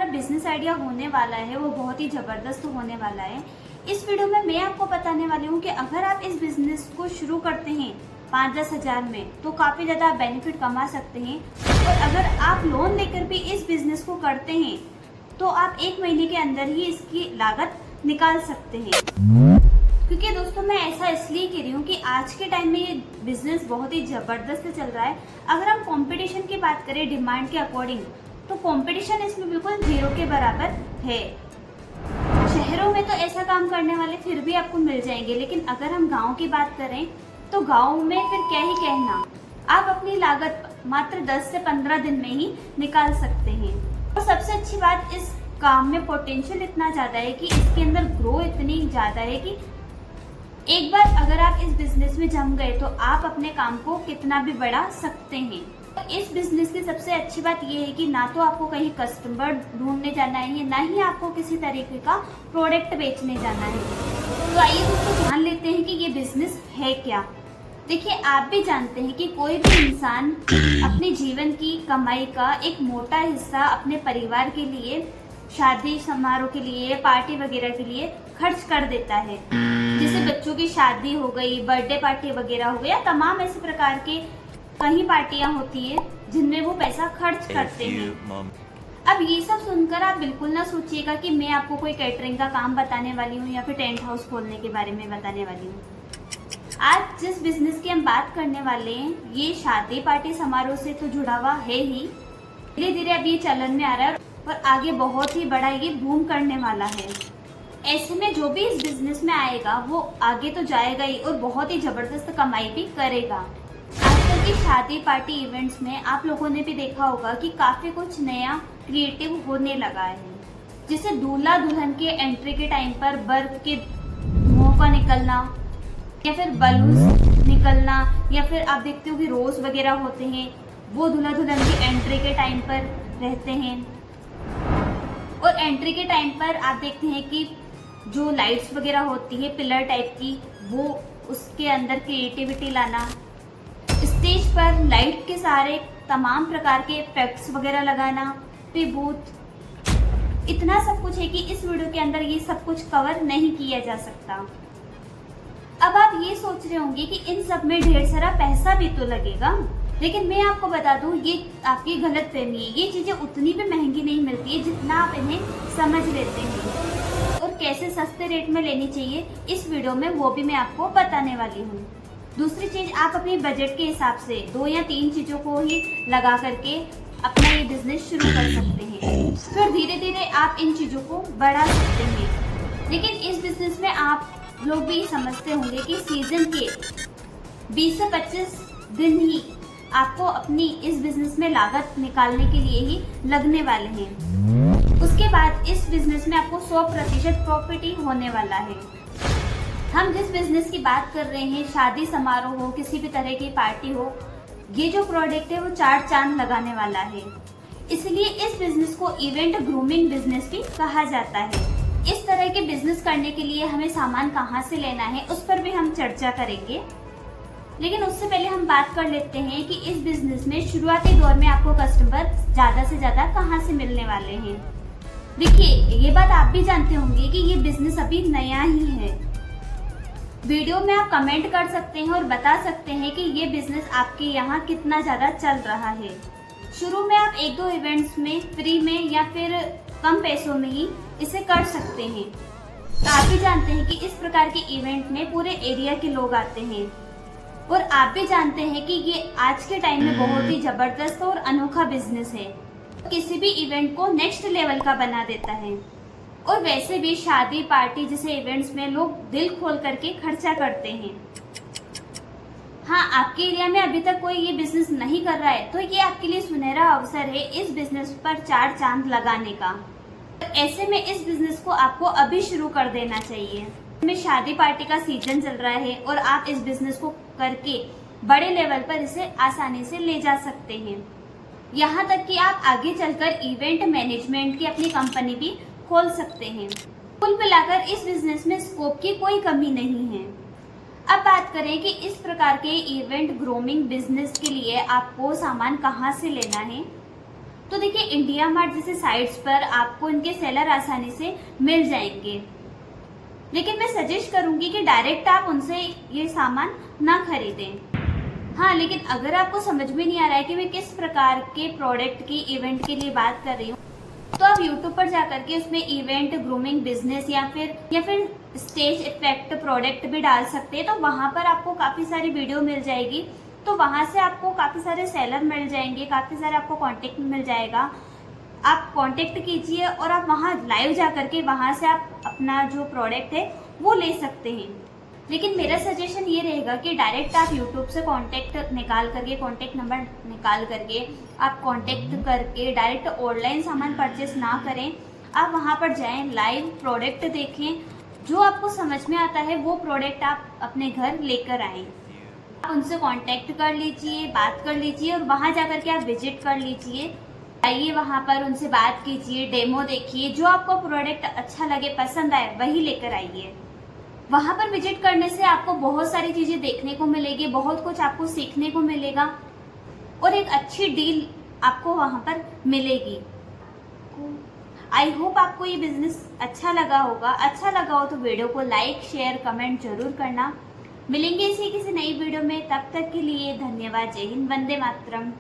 Business idea होने वाला है वो बहुत ही ज़बरदस्त होने वाला है। इस वीडियो में मैं आपको बताने वाली हूँ कि अगर आप इस बिज़नेस को शुरू करते हैं 5-10 हज़ार में तो काफ़ी ज़्यादा बेनिफिट कमा सकते हैं, और अगर आप लोन लेकर भी इस बिज़नेस को करते हैं तो आप 1 महीने के अंदर ही इसकी लागत निकाल सकते हैं। क्योंकि दोस्तों मैं ऐसा इसलिए कह रही हूँ कि आज के टाइम में ये बिज़नेस बहुत ही ज़बरदस्त चल रहा है। अगर हम कंपटीशन की बात करें डिमांड के अकॉर्डिंग, तो कंपटीशन इसमें बिल्कुल जीरो के बराबर है। शहरों में तो ऐसा काम करने वाले फिर भी आपको मिल जाएंगे, लेकिन अगर हम गांव की बात करें तो गांव में फिर क्या ही कहना, आप अपनी लागत मात्र 10 से 15 दिन में ही निकाल सकते हैं। और सबसे अच्छी बात, इस काम में पोटेंशियल इतना ज़्यादा है कि इसके अंदर ग्रो इतनी ज़्यादा है कि एक बार अगर आप इस बिजनेस में जम गए तो आप अपने काम को कितना भी बढ़ा सकते हैं। तो इस बिजनेस की सबसे अच्छी बात यह है कि ना तो आपको कहीं कस्टमर ढूंढने जाना है, ना ही आपको किसी तरीके का प्रोडक्ट बेचने जाना है। तो आइए दोस्तों जान लेते हैं कि ये बिजनेस है क्या। देखिए, आप भी जानते हैं कि कोई भी इंसान अपने जीवन की कमाई का एक मोटा हिस्सा अपने परिवार के लिए, शादी समारोह के लिए, पार्टी वगैरह के लिए खर्च कर देता है। जैसे बच्चों की शादी हो गई, बर्थडे पार्टी वगैरह हो गया, तमाम ऐसे प्रकार के कई पार्टियां होती है जिनमें वो पैसा खर्च करते हैं। अब ये सब सुनकर आप बिल्कुल ना सोचिएगा कि मैं आपको कोई कैटरिंग का काम बताने वाली हूँ या फिर टेंट हाउस खोलने के बारे में बताने वाली हूँ। आज जिस बिजनेस की हम बात करने वाले हैं ये शादी पार्टी समारोह से तो जुड़ा हुआ है ही, धीरे धीरे अब ये चलन में आ रहा है और आगे बहुत ही बड़ा ये बूम करने वाला है। ऐसे में जो भी इस बिजनेस में आएगा वो आगे तो जाएगा ही और बहुत ही जबरदस्त कमाई भी करेगा। आजकल की शादी पार्टी इवेंट्स में आप लोगों ने भी देखा होगा कि काफी कुछ नया क्रिएटिव होने लगा है। जैसे दूल्हा दुल्हन के एंट्री के टाइम पर बर्फ के मुंह का निकलना, या फिर बलून्स निकलना, या फिर आप देखते हो कि रोज वगैरह होते हैं, वो दूल्हा दुल्हन की एंट्री के टाइम पर रहते हैं। और एंट्री के टाइम पर आप देखते हैं कि जो लाइट्स वगैरह होती है पिलर टाइप की, वो उसके अंदर क्रिएटिविटी लाना, स्टेज पर लाइट के सारे तमाम प्रकार के इफेक्ट्स वगैरह लगाना, बूथ, इतना सब कुछ है कि इस वीडियो के अंदर ये सब कुछ कवर नहीं किया जा सकता। अब आप ये सोच रहे होंगे कि इन सब में ढेर सारा पैसा भी तो लगेगा, लेकिन मैं आपको बता दूं ये आपकी गलतफहमी है। ये चीजें उतनी भी महंगी नहीं मिलती है जितना आप इन्हें समझ लेते हैं, और कैसे सस्ते रेट में लेनी चाहिए इस वीडियो में वो भी मैं आपको बताने वाली हूँ। दूसरी चीज, आप अपने बजट के हिसाब से 2 या 3 चीजों को ही लगा करके अपना ये बिजनेस शुरू कर सकते हैं, फिर धीरे धीरे आप इन चीजों को बढ़ा सकते हैं। लेकिन इस बिजनेस में आप लोग भी समझते होंगे कि सीजन के 20 से 25 दिन ही आपको अपनी इस बिजनेस में लागत निकालने के लिए ही लगने वाले हैं। उसके बाद इस बिजनेस में आपको 100% प्रॉफिट ही होने वाला है। हम जिस बिजनेस की बात कर रहे हैं, शादी समारोह हो, किसी भी तरह की पार्टी हो, ये जो प्रोडक्ट है वो 4 चांद लगाने वाला है। इसलिए इस बिजनेस को इवेंट ग्रूमिंग बिजनेस भी कहा जाता है। इस तरह के बिजनेस करने के लिए हमें सामान कहाँ से लेना है उस पर भी हम चर्चा करेंगे, लेकिन उससे पहले हम बात कर लेते हैं कि इस बिजनेस में शुरुआती दौर में आपको कस्टमर ज्यादा से ज्यादा कहाँ से मिलने वाले हैं। देखिए, ये बात आप भी जानते होंगे कि ये बिजनेस अभी नया ही है। वीडियो में आप कमेंट कर सकते हैं और बता सकते हैं कि ये बिजनेस आपके यहाँ कितना ज्यादा चल रहा है। शुरू में आप 1-2 इवेंट्स में फ्री में या फिर कम पैसों में ही इसे कर सकते हैं। तो आप भी जानते हैं कि इस प्रकार के इवेंट में पूरे एरिया के लोग आते हैं, और आप भी जानते हैं कि ये आज के टाइम में बहुत ही जबरदस्त और अनोखा बिजनेस है, किसी भी इवेंट को नेक्स्ट लेवल का बना देता है। और वैसे भी शादी पार्टी जैसे इवेंट्स में लोग दिल खोल करके खर्चा करते हैं। हाँ, आपके एरिया में अभी तक कोई ये बिजनेस नहीं कर रहा है तो ये आपके लिए सुनहरा अवसर है इस बिजनेस पर 4 चांद लगाने का। तो ऐसे में इस बिजनेस को आपको अभी शुरू कर देना चाहिए। में शादी पार्टी का सीजन चल रहा है और आप इस बिजनेस को करके बड़े लेवल पर इसे आसानी से ले जा सकते हैं। यहाँ तक कि आप आगे चलकर इवेंट मैनेजमेंट की अपनी कंपनी भी खोल सकते हैं। कुल मिलाकर इस बिजनेस में स्कोप की कोई कमी नहीं है। अब बात करें कि इस प्रकार के इवेंट ग्रूमिंग बिजनेस के लिए आपको सामान कहाँ से लेना है, तो देखिए इंडिया मार्ट जैसे साइट्स पर आपको इनके सेलर आसानी से मिल जाएंगे, लेकिन मैं सजेस्ट करूंगी कि डायरेक्ट आप उनसे ये सामान ना खरीदें। हाँ, लेकिन अगर आपको समझ में नहीं आ रहा है कि मैं किस प्रकार के प्रोडक्ट की इवेंट के लिए बात कर रही हूँ, तो आप YouTube पर जाकर के उसमें इवेंट, ग्रूमिंग बिजनेस या फिर स्टेज इफेक्ट प्रोडक्ट भी डाल सकते हैं। तो वहां पर आपको काफी सारी वीडियो मिल जाएगी, तो वहां से आपको काफी सारे सेलर मिल जाएंगे, काफी सारे आपको कांटेक्ट मिल जाएगा। आप कांटेक्ट कीजिए और आप वहां लाइव जाकर के वहां से आप अपना जो प्रोडक्ट है वो ले सकते हैं। लेकिन मेरा सजेशन ये रहेगा कि डायरेक्ट आप यूट्यूब से कांटेक्ट निकाल करके, कांटेक्ट नंबर निकाल करके आप कांटेक्ट करके डायरेक्ट ऑनलाइन सामान परचेस ना करें। आप वहां पर जाएं, लाइव प्रोडक्ट देखें, जो आपको समझ में आता है वो प्रोडक्ट आप अपने घर लेकर आएं। आप उनसे कांटेक्ट कर लीजिए, बात कर लीजिए और वहां जाकर के आप विजिट कर लीजिए। आइए वहां पर उनसे बात कीजिए, डेमो देखिए, जो आपको प्रोडक्ट अच्छा लगे, पसंद आए वही लेकर आइए। वहां पर विजिट करने से आपको बहुत सारी चीजें देखने को मिलेगी, बहुत कुछ आपको सीखने को मिलेगा और एक अच्छी डील आपको वहां पर मिलेगी। आई होप आपको ये बिजनेस अच्छा लगा होगा। अच्छा लगा हो तो वीडियो को लाइक, शेयर, कमेंट जरूर करना। मिलेंगे इसी किसी नई वीडियो में, तब तक के लिए धन्यवाद। जय हिंद, वंदे मातरम।